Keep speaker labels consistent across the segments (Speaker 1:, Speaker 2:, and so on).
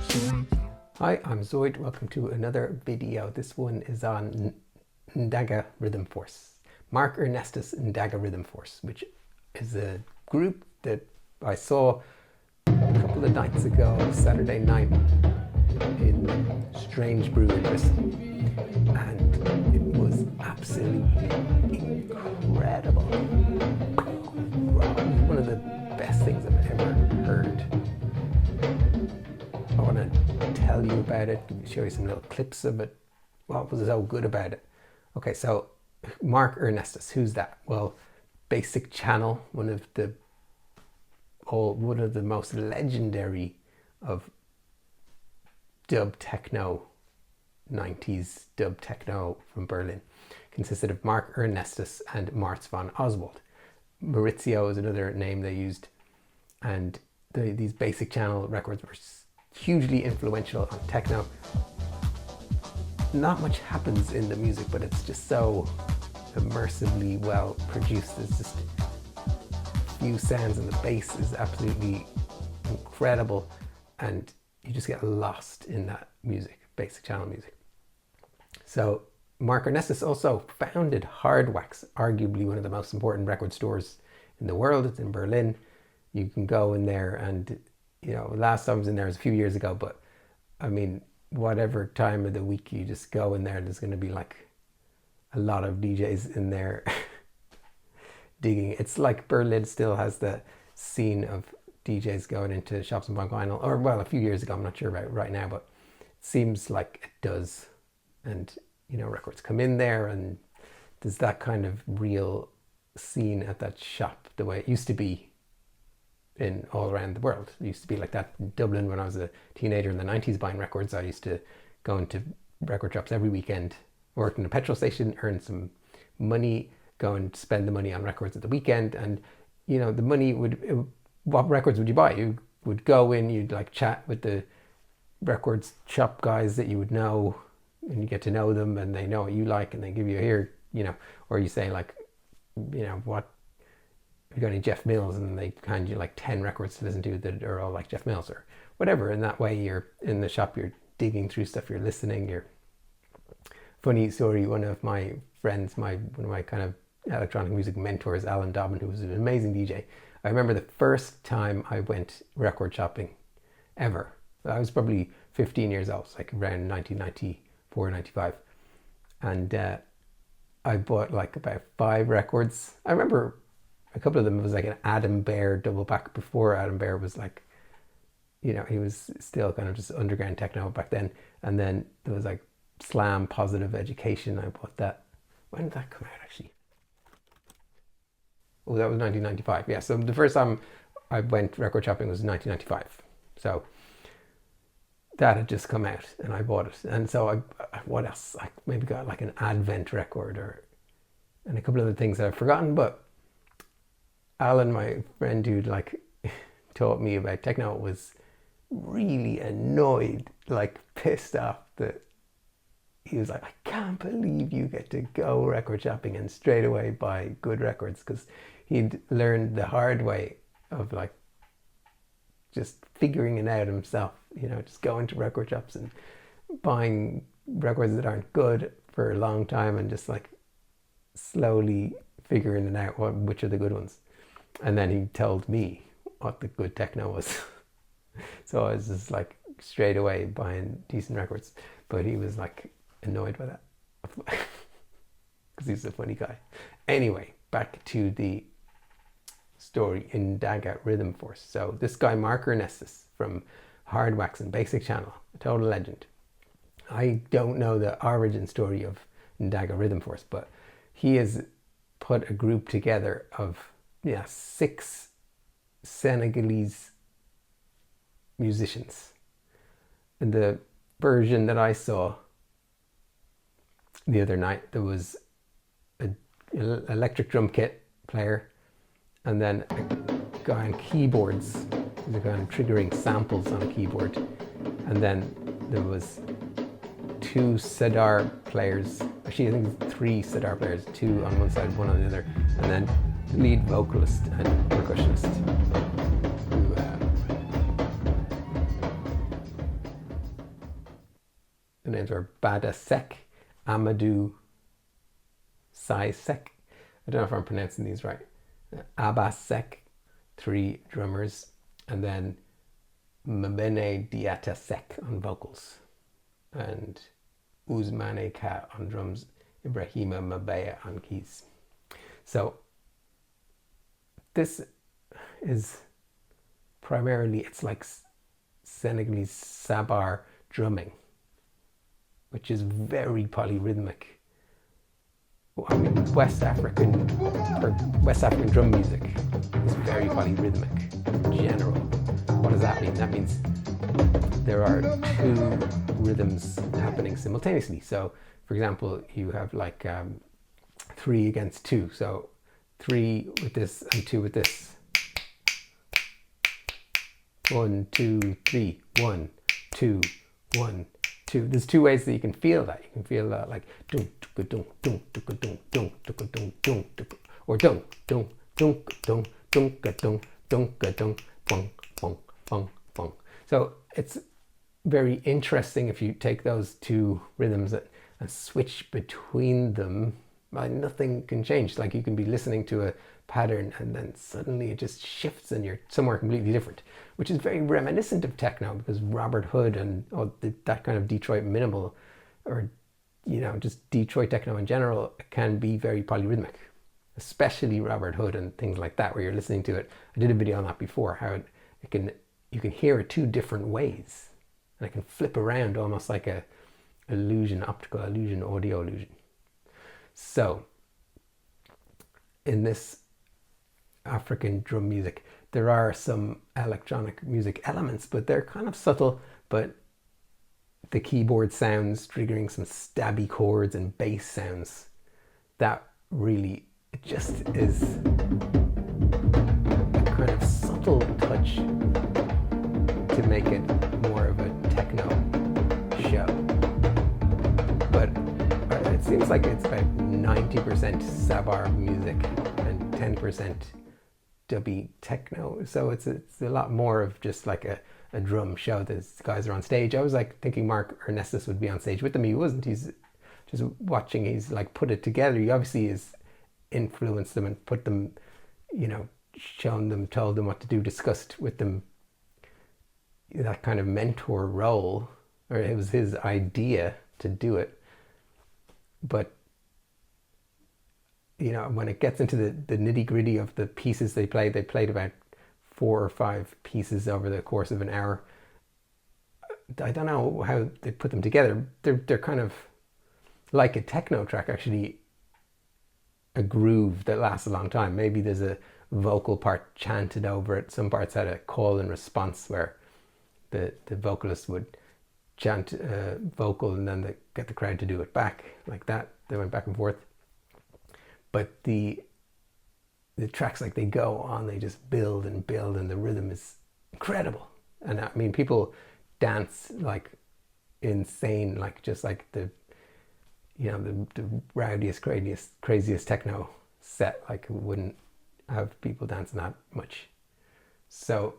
Speaker 1: Hi, I'm Zoid. Welcome to another video. This one is on Ndagga Rhythm Force. Mark Ernestus Ndagga Rhythm Force, which is a group that I saw a couple of nights ago, Saturday night, in Strange Brew in Bristol. And it was absolutely incredible. One of the best things I've ever heard. I want to tell you about it, show you some little clips of it. What was so good about it? Okay, so Mark Ernestus, who's that? Well, Basic Channel, one of the most legendary of dub techno, 90s dub techno from Berlin, consisted of Mark Ernestus and Marz von Oswald. Maurizio is another name they used, and these Basic Channel records were hugely influential on techno. Not much happens in the music, but it's just so immersively well produced. There's just few sounds, and the bass is absolutely incredible, and you just get lost in that music, Basic Channel music. So Mark Ernestus also founded Hardwax, arguably one of the most important record stores in the world. It's in Berlin. You can go in there, and last time I was in there was a few years ago, but I mean, whatever time of the week you just go in there, there's going to be like a lot of DJs in there digging. It's like Berlin still has the scene of DJs going into shops and buying vinyl, or well, a few years ago, I'm not sure about it right now, but it seems like it does. And records come in there, and there's that kind of real scene at that shop, the way it used to be in all around the world. It used to be like that in Dublin when I was a teenager in the 90s buying records. I used to go into record shops every weekend, work in a petrol station, earn some money, go and spend the money on records at the weekend. And the money what records would you buy? You would go in, you'd like chat with the records shop guys that you would know, and you get to know them, and they know what you like, and they give you here, or you say like, what, you got any Jeff Mills, and they hand you like 10 records to listen to that are all like Jeff Mills or whatever. And that way you're in the shop, you're digging through stuff, you're listening. Funny story, one of my friends, one of my kind of electronic music mentors, Alan Dobbin, who was an amazing DJ. I remember the first time I went record shopping ever. I was probably 15 years old, like around 1994, 95. And I bought like about 5 records. I remember a couple of them was like an Adam Bear double pack before Adam Bear was like, he was still kind of just underground techno back then. And then there was like Slam Positive Education. I bought that. When did that come out actually? Oh, that was 1995. Yeah, so the first time I went record shopping was 1995. So that had just come out and I bought it. And so what else? I maybe got like an Advent record and a couple of other things that I've forgotten, but Alan, my friend who like taught me about techno, was really annoyed, like pissed off that he was like, I can't believe you get to go record shopping and straight away buy good records, because he'd learned the hard way of like just figuring it out himself, just going to record shops and buying records that aren't good for a long time and just like slowly figuring it out which are the good ones. And then he told me what the good techno was. So I was just like straight away buying decent records. But he was like annoyed by that. Because he's a funny guy. Anyway, back to the story in Ndagga Rhythm Force. So this guy, Mark Ernestus from Hardwax and Basic Channel, a total legend. I don't know the origin story of Ndagga Rhythm Force, but he has put a group together of 6 Senegalese musicians. In the version that I saw the other night, there was an electric drum kit player, and then a guy on keyboards, the guy triggering samples on a keyboard, and then there was 2 Sabar players. Actually, I think 3 Sabar players, 2 on one side, 1 on the other, and then the lead vocalist and percussionist, who The names are Bada Sek, Amadou Sai Sek. I don't know if I'm pronouncing these right. Abba Sek, 3 drummers, and then Mbene Diata Sek on vocals, and Ousmane Ka on drums, Ibrahima Mabaya on keys. So this is primarily, it's like Senegalese Sabar drumming, which is very polyrhythmic. I mean, West African drum music is very polyrhythmic in general. What does that mean? That means there are 2 rhythms happening simultaneously. So, for example, you have like 3 against 2. So 3 with this and 2 with this. 1, 2, 3. 1, 2, 1, 2. There's 2 ways that you can feel that. You can feel that like dunk, dunk, dunk, dunk, dunk, dunk, dunk, dunk, dunk, or dunk, dunk, dunk, dunk, dunk, dunk, dunk, dunk, bong, bong, bong, bong. So it's very interesting if you take those 2 rhythms and switch between them. Like, nothing can change. Like, you can be listening to a pattern and then suddenly it just shifts and you're somewhere completely different, which is very reminiscent of techno, because Robert Hood and that kind of Detroit minimal, or just Detroit techno in general, can be very polyrhythmic, especially Robert Hood and things like that, where you're listening to it. I did a video on that before, how you can hear it 2 different ways, and it can flip around almost like a illusion, optical illusion, audio illusion. So in this African drum music, there are some electronic music elements, but they're kind of subtle. But the keyboard sounds triggering some stabby chords and bass sounds, that really, it just is a kind of subtle touch to make it more of a techno show. But it seems like it's about 90% Sabar music and 10% dubby techno. So it's a lot more of just like a drum show. These guys are on stage. I was like thinking Mark Ernestus would be on stage with them. He wasn't. He's just watching. He's like put it together. He obviously has influenced them and put them, shown them, told them what to do, discussed with them that kind of mentor role, or it was his idea to do it. But when it gets into the nitty gritty of the pieces they played about 4 or 5 pieces over the course of an hour. I don't know how they put them together. They're kind of like a techno track, actually, a groove that lasts a long time. Maybe there's a vocal part chanted over it. Some parts had a call and response where the vocalist would chant a vocal and then they get the crowd to do it back like that. They went back and forth. But the tracks, like, they go on, they just build and build, and the rhythm is incredible. And I mean, people dance like insane, like just like the rowdiest, craziest techno set, like, wouldn't have people dancing that much. So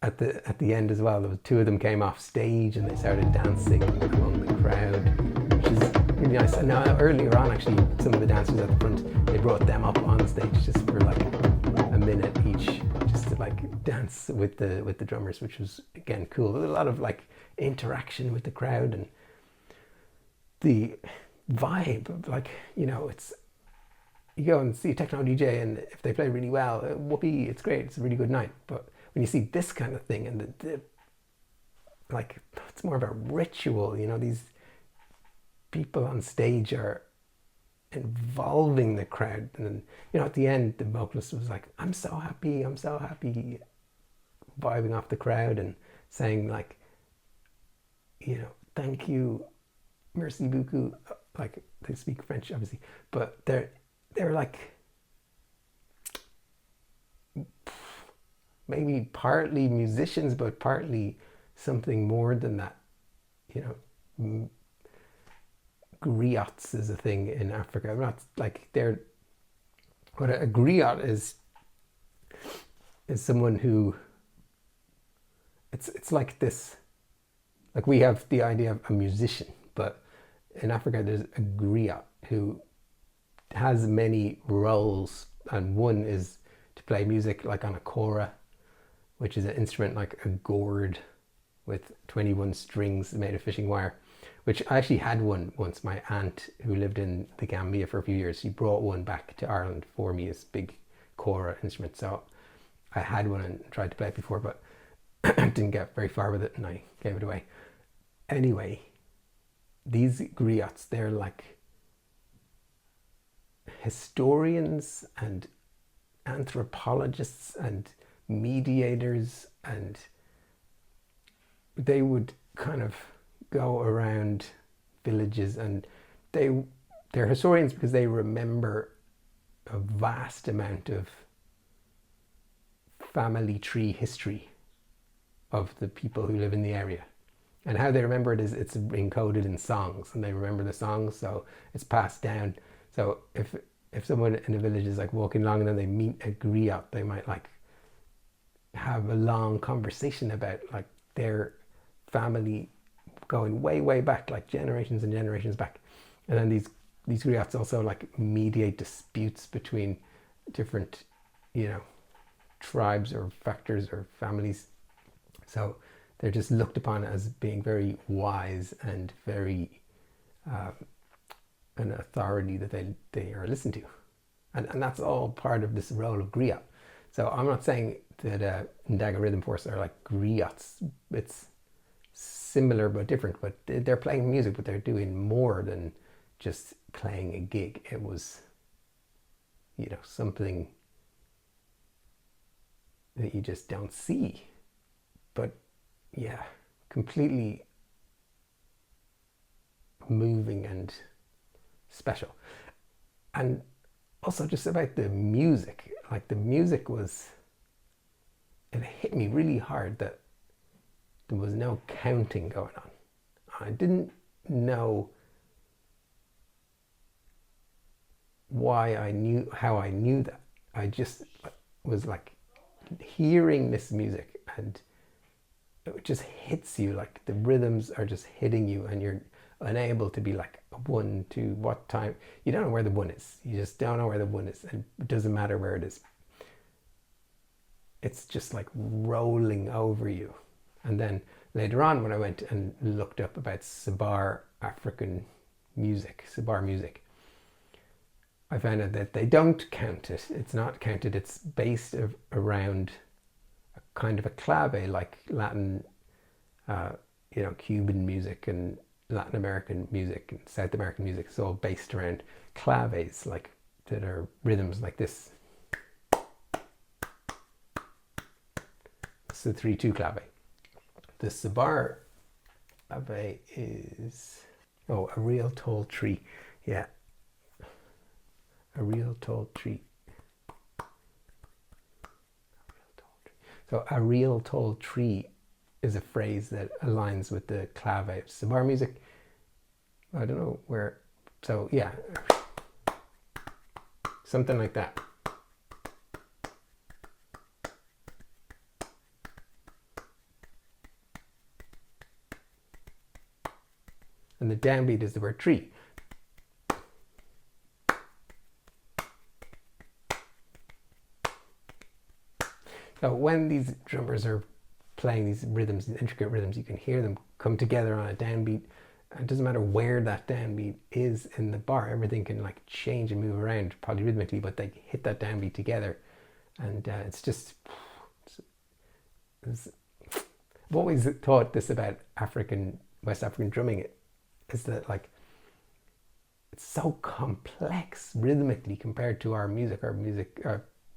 Speaker 1: at the end as well, there was 2 of them came off stage and they started dancing among the crowd, which is really nice. And now earlier on, actually, some of the dancers at the front, they brought them up on stage just for like a minute each, just to like dance with the drummers, which was again cool. There was a lot of like interaction with the crowd, and the vibe of, like, it's, you go and see a techno DJ, and if they play really well, whoopee, it's great, it's a really good night. But when you see this kind of thing, and the like, it's more of a ritual, these people on stage are involving the crowd. And then, at the end, the vocalist was like, I'm so happy, vibing off the crowd and saying, like, thank you, merci beaucoup. Like, they speak French, obviously, but they're like maybe partly musicians, but partly something more than that. Griots is a thing in Africa. Not like what a griot is someone who, it's like this Like we have the idea of a musician, but in Africa there's a griot who has many roles, and one is to play music like on a kora, which is an instrument like a gourd with 21 strings made of fishing wire, which I actually had one once. My aunt, who lived in the Gambia for a few years, she brought one back to Ireland for me, this big kora instrument. So I had one and tried to play it before, but didn't get very far with it and I gave it away. Anyway, these griots, they're like historians and anthropologists and mediators, and they would kind of go around villages, and they're historians because they remember a vast amount of family tree history of the people who live in the area. And how they remember it is it's encoded in songs, and they remember the songs, so it's passed down. So if someone in a village is like walking along and then they meet a griot, they might like have a long conversation about like their family going way back, like generations and generations back. And then these griots also like mediate disputes between different, tribes or factors or families. So they're just looked upon as being very wise and very an authority that they are listened to, and that's all part of this role of griot. So I'm not saying that Ndagga rhythm force are like griots. It's similar but different, but they're playing music, but they're doing more than just playing a gig. It was something that you just don't see, but yeah, completely moving and special. And also just about the music, like the music was, it hit me really hard that there was no counting going on. I didn't know how I knew that. I just was like hearing this music, and it just hits you, like the rhythms are just hitting you, and you're unable to be like 1, 2, what time. You don't know where the one is. You just don't know where the one is, and it doesn't matter where it is. It's just like rolling over you. And then later on, when I went and looked up about Sabar African music, Sabar music, I found out that they don't count it. It's not counted. It's based around a kind of a clave, like Latin, Cuban music and Latin American music and South American music. It's all based around claves, like that are rhythms like this. It's the 3/2 clave. The Sabar clave is a real tall tree. Yeah, a real tall tree. So a real tall tree is a phrase that aligns with the clave of Sabar music. I don't know where. So yeah, something like that. And the downbeat is the word tree. So when these drummers are playing these rhythms, these intricate rhythms, you can hear them come together on a downbeat. It doesn't matter where that downbeat is in the bar. Everything can like change and move around polyrhythmically, but they hit that downbeat together. And I've always thought this about West African drumming, is that like it's so complex rhythmically compared to our music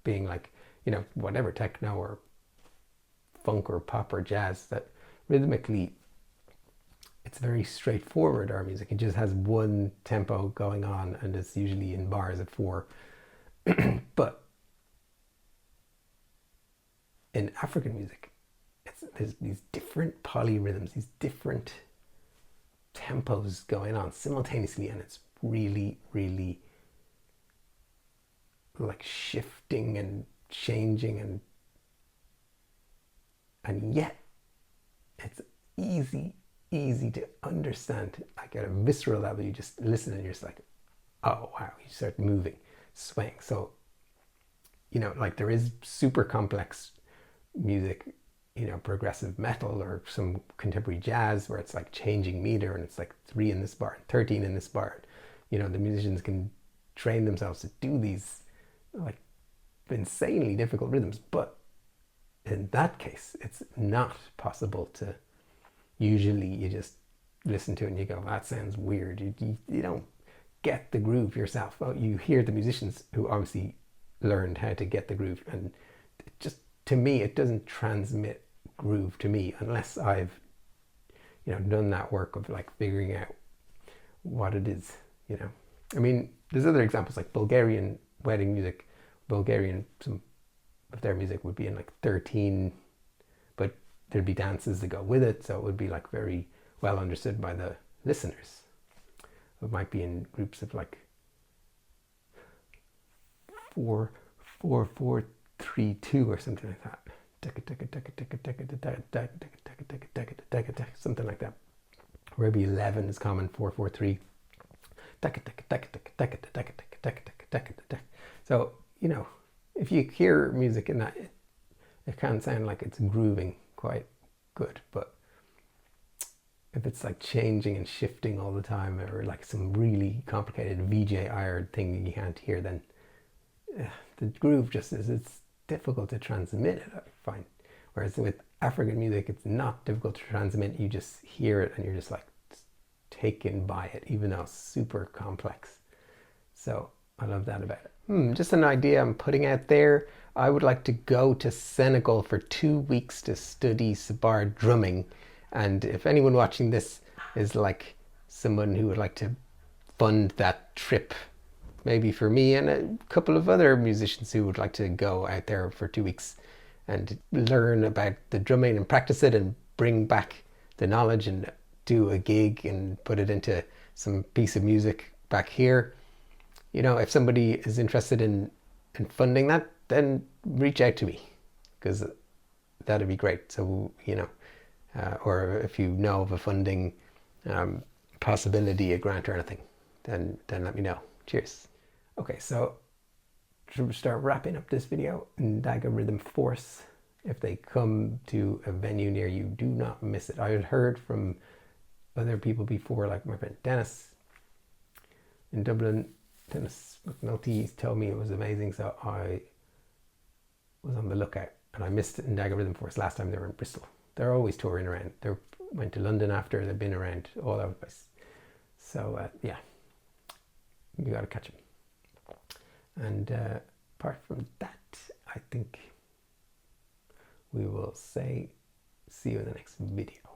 Speaker 1: being like, whatever, techno or funk or pop or jazz, that rhythmically it's very straightforward. Our music, it just has one tempo going on, and it's usually in bars of 4. But in African music, there's these different polyrhythms, these different tempos going on simultaneously, and it's really, really like shifting and changing, and yet it's easy easy to understand. Like at a visceral level, you just listen and you're just like, oh wow, you start moving, swaying. So, you know, like there is super complex music, you know, progressive metal or some contemporary jazz where it's like changing meter and it's like 3 in this bar and 13 in this bar. You know, the musicians can train themselves to do these like insanely difficult rhythms, but in that case it's not possible to, usually you just listen to it and you go, that sounds weird. You don't get the groove yourself. Well, you hear the musicians who obviously learned how to get the groove, and it just, to me, it doesn't transmit groove to me unless I've, you know, done that work of like figuring out what it is, you know. I mean, there's other examples like Bulgarian wedding music. Bulgarian, some of their music would be in like 13, but there'd be dances that go with it, so it would be like very well understood by the listeners. It might be in groups of like 4, 4, 4, 3, 2 or something like that. Something like that. Where maybe 11 is common, 4, 4, 3. So, you know, if you hear music in that, it can sound like it's grooving quite good, but if it's like changing and shifting all the time, or like some really complicated VJ-ired thing you can't hear, then the groove just is, it's difficult to transmit it, I find. Whereas with African music, it's not difficult to transmit. You just hear it and you're just like taken by it, even though it's super complex. So I love that about it. Just an idea I'm putting out there. I would like to go to Senegal for 2 weeks to study Sabar drumming. And if anyone watching this is like someone who would like to fund that trip, maybe for me and a couple of other musicians who would like to go out there for 2 weeks and learn about the drumming and practice it and bring back the knowledge and do a gig and put it into some piece of music back here. You know, if somebody is interested in funding that, then reach out to me, because that'd be great. So, you know, or if you know of a funding possibility, a grant or anything, then let me know. Cheers. Okay, so to start wrapping up this video, Ndagga Rhythm Force, if they come to a venue near you, do not miss it. I had heard from other people before, like my friend Dennis in Dublin. Dennis McNulty told me it was amazing, so I was on the lookout, and I missed Ndagga Rhythm Force last time they were in Bristol. They're always touring around. They went to London after, they've been around all over the place. So yeah, you got to catch them. And apart from that, I think we will say see you in the next video.